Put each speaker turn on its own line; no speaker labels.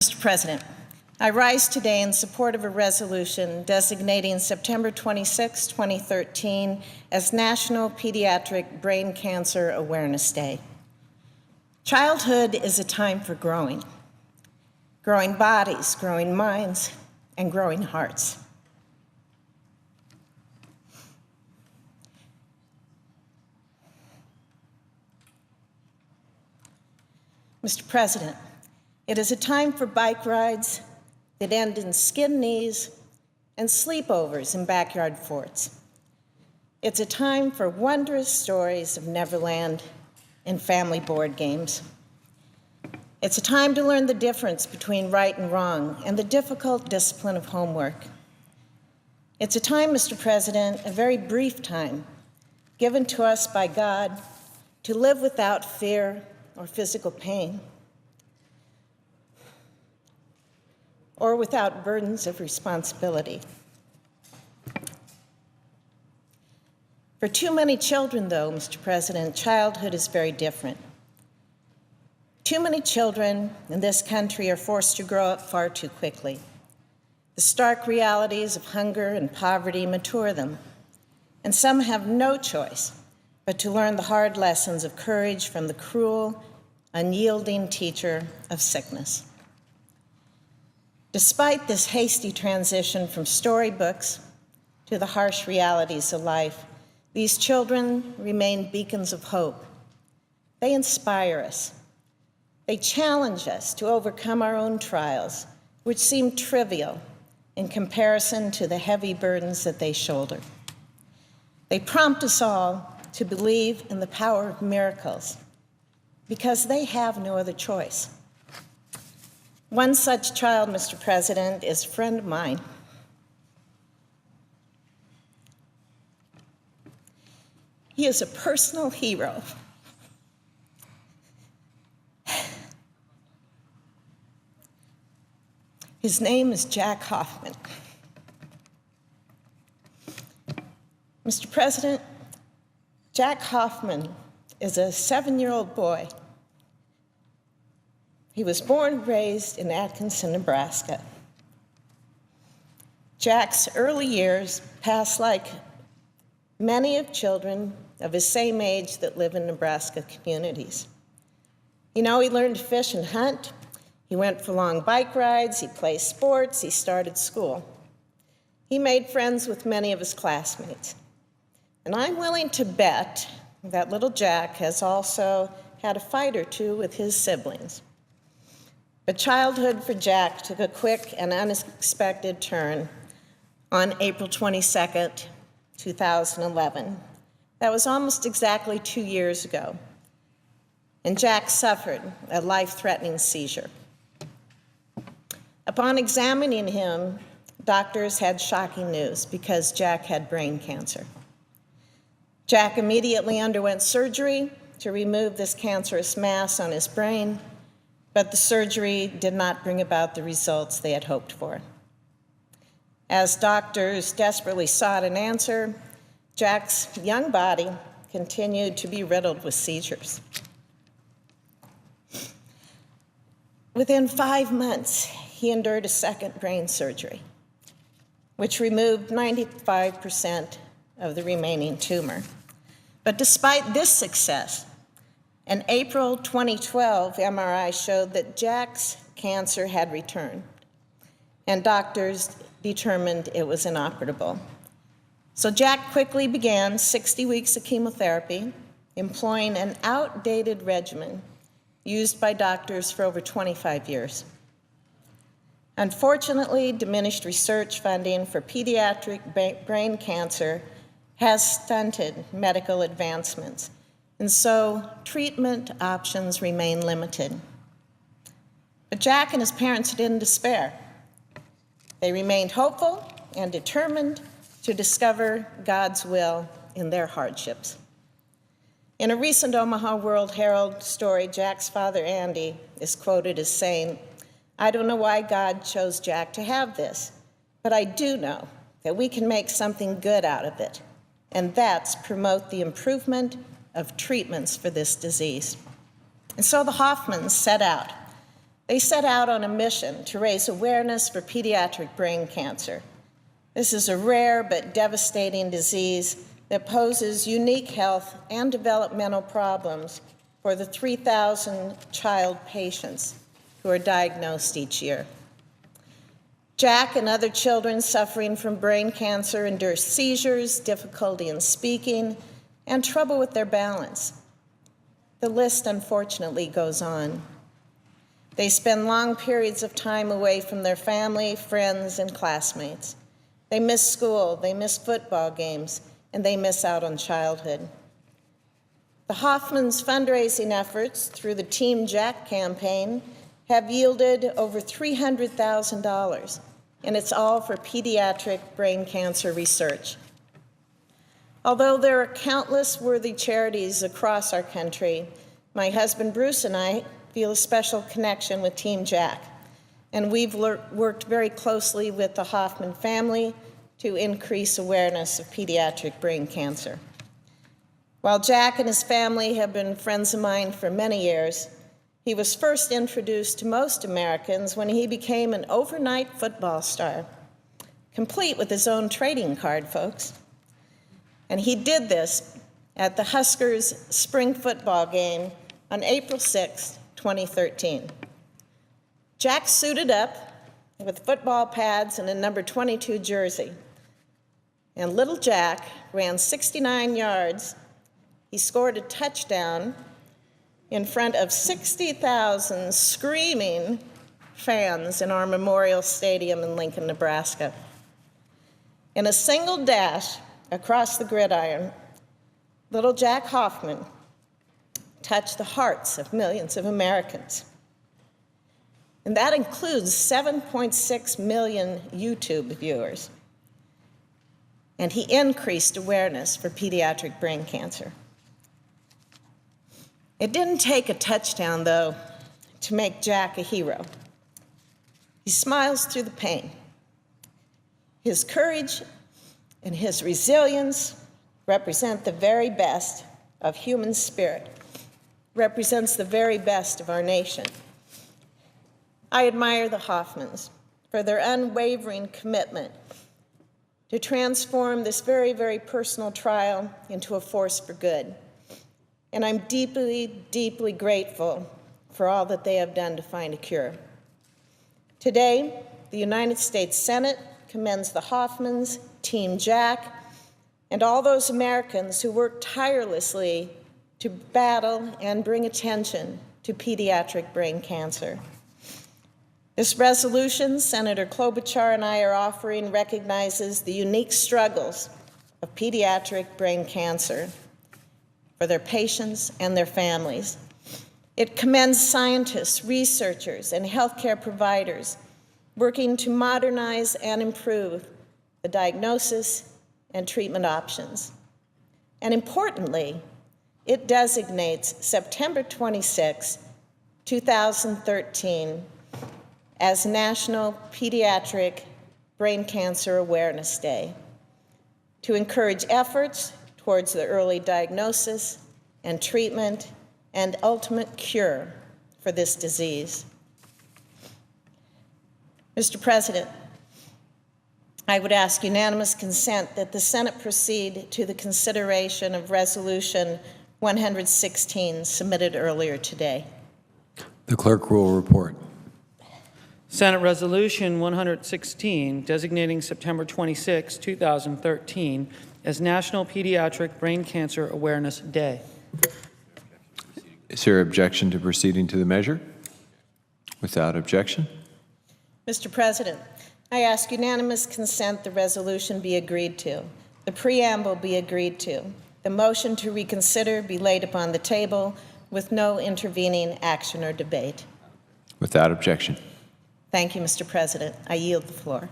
Mr. President, I rise today in support of a resolution designating September 26, 2013 as National Pediatric Brain Cancer Awareness Day. Childhood is a time for growing bodies, growing minds, and growing hearts. Mr. President, it is a time for bike rides that end in skinned knees and sleepovers in backyard forts. It's a time for wondrous stories of Neverland and family board games. It's a time to learn the difference between right and wrong and the difficult discipline of homework. It's a time, Mr. President, a very brief time, given to us by God to live without fear or physical pain, or without burdens of responsibility. For too many children, though, Mr. President, childhood is very different. Too many children in this country are forced to grow up far too quickly. The stark realities of hunger and poverty mature them, and some have no choice but to learn the hard lessons of courage from the cruel, unyielding teacher of sickness. Despite this hasty transition from storybooks to the harsh realities of life, these children remain beacons of hope. They inspire us. They challenge us to overcome our own trials, which seem trivial in comparison to the heavy burdens that they shoulder. They prompt us all to believe in the power of miracles because they have no other choice. One such child, Mr. President, is a friend of mine. He is a personal hero. His name is Jack Hoffman. Mr. President, Jack Hoffman is a 7-year-old boy. He was born and raised in Atkinson, Nebraska. Jack's early years passed like many of children of his same age that live in Nebraska communities. He learned to fish and hunt. He went for long bike rides. He played sports. He started school. He made friends with many of his classmates. And I'm willing to bet that little Jack has also had a fight or two with his siblings. But childhood for Jack took a quick and unexpected turn on April 22nd, 2011. That was almost exactly 2 years ago. And Jack suffered a life-threatening seizure. Upon examining him, doctors had shocking news because Jack had brain cancer. Jack immediately underwent surgery to remove this cancerous mass on his brain, but the surgery did not bring about the results they had hoped for. As doctors desperately sought an answer, Jack's young body continued to be riddled with seizures. Within 5 months, he endured a second brain surgery, which removed 95% of the remaining tumor. But despite this success, an April 2012 MRI showed that Jack's cancer had returned, and doctors determined it was inoperable. So Jack quickly began 60 weeks of chemotherapy, employing an outdated regimen used by doctors for over 25 years. Unfortunately, diminished research funding for pediatric brain cancer has stunted medical advancements, and so treatment options remain limited. But Jack and his parents didn't despair. They remained hopeful and determined to discover God's will in their hardships. In a recent Omaha World Herald story, Jack's father, Andy, is quoted as saying, "I don't know why God chose Jack to have this, but I do know that we can make something good out of it, and that's promote the improvement of treatments for this disease." And so the Hoffmans set out They set out on a mission to raise awareness for pediatric brain cancer. This is a rare but devastating disease that poses unique health and developmental problems for the 3,000 child patients who are diagnosed each year. Jack and other children suffering from brain cancer endure seizures, difficulty in speaking, and trouble with their balance. The list, unfortunately, goes on. They spend long periods of time away from their family, friends, and classmates. They miss school, they miss football games, and they miss out on childhood. The Hoffman's fundraising efforts through the Team Jack campaign have yielded over $300,000, and it's all for pediatric brain cancer research. Although there are countless worthy charities across our country, my husband Bruce and I feel a special connection with Team Jack, and we've worked very closely with the Hoffman family to increase awareness of pediatric brain cancer. While Jack and his family have been friends of mine for many years, he was first introduced to most Americans when he became an overnight football star, complete with his own trading card, folks. And he did this at the Huskers spring football game on April 6, 2013. Jack suited up with football pads and a number 22 jersey. And little Jack ran 69 yards. He scored a touchdown in front of 60,000 screaming fans in our Memorial Stadium in Lincoln, Nebraska. In a single dash across the gridiron, little Jack Hoffman touched the hearts of millions of Americans. And that includes 7.6 million YouTube viewers. And he increased awareness for pediatric brain cancer. It didn't take a touchdown, though, to make Jack a hero. He smiles through the pain. His courage and his resilience represent the very best of human spirit, represents the very best of our nation. I admire the Hoffmans for their unwavering commitment to transform this very, very personal trial into a force for good. And I'm deeply, deeply grateful for all that they have done to find a cure. Today, the United States Senate commends the Hoffmans, Team Jack, and all those Americans who work tirelessly to battle and bring attention to pediatric brain cancer. This resolution Senator Klobuchar and I are offering recognizes the unique struggles of pediatric brain cancer for their patients and their families. It commends scientists, researchers, and healthcare providers working to modernize and improve the diagnosis and treatment options. And importantly, it designates September 26, 2013 as National Pediatric Brain Cancer Awareness Day to encourage efforts towards the early diagnosis and treatment and ultimate cure for this disease. Mr. President, I would ask unanimous consent that the Senate proceed to the consideration of Resolution 116 submitted earlier today.
The clerk will report.
Senate Resolution 116, designating September 26, 2013 as National Pediatric Brain Cancer Awareness Day.
Is there objection to proceeding to the measure? Without objection.
Mr. President, I ask unanimous consent the resolution be agreed to, the preamble be agreed to, the motion to reconsider be laid upon the table with no intervening action or debate.
Without objection.
Thank you, Mr. President. I yield the floor.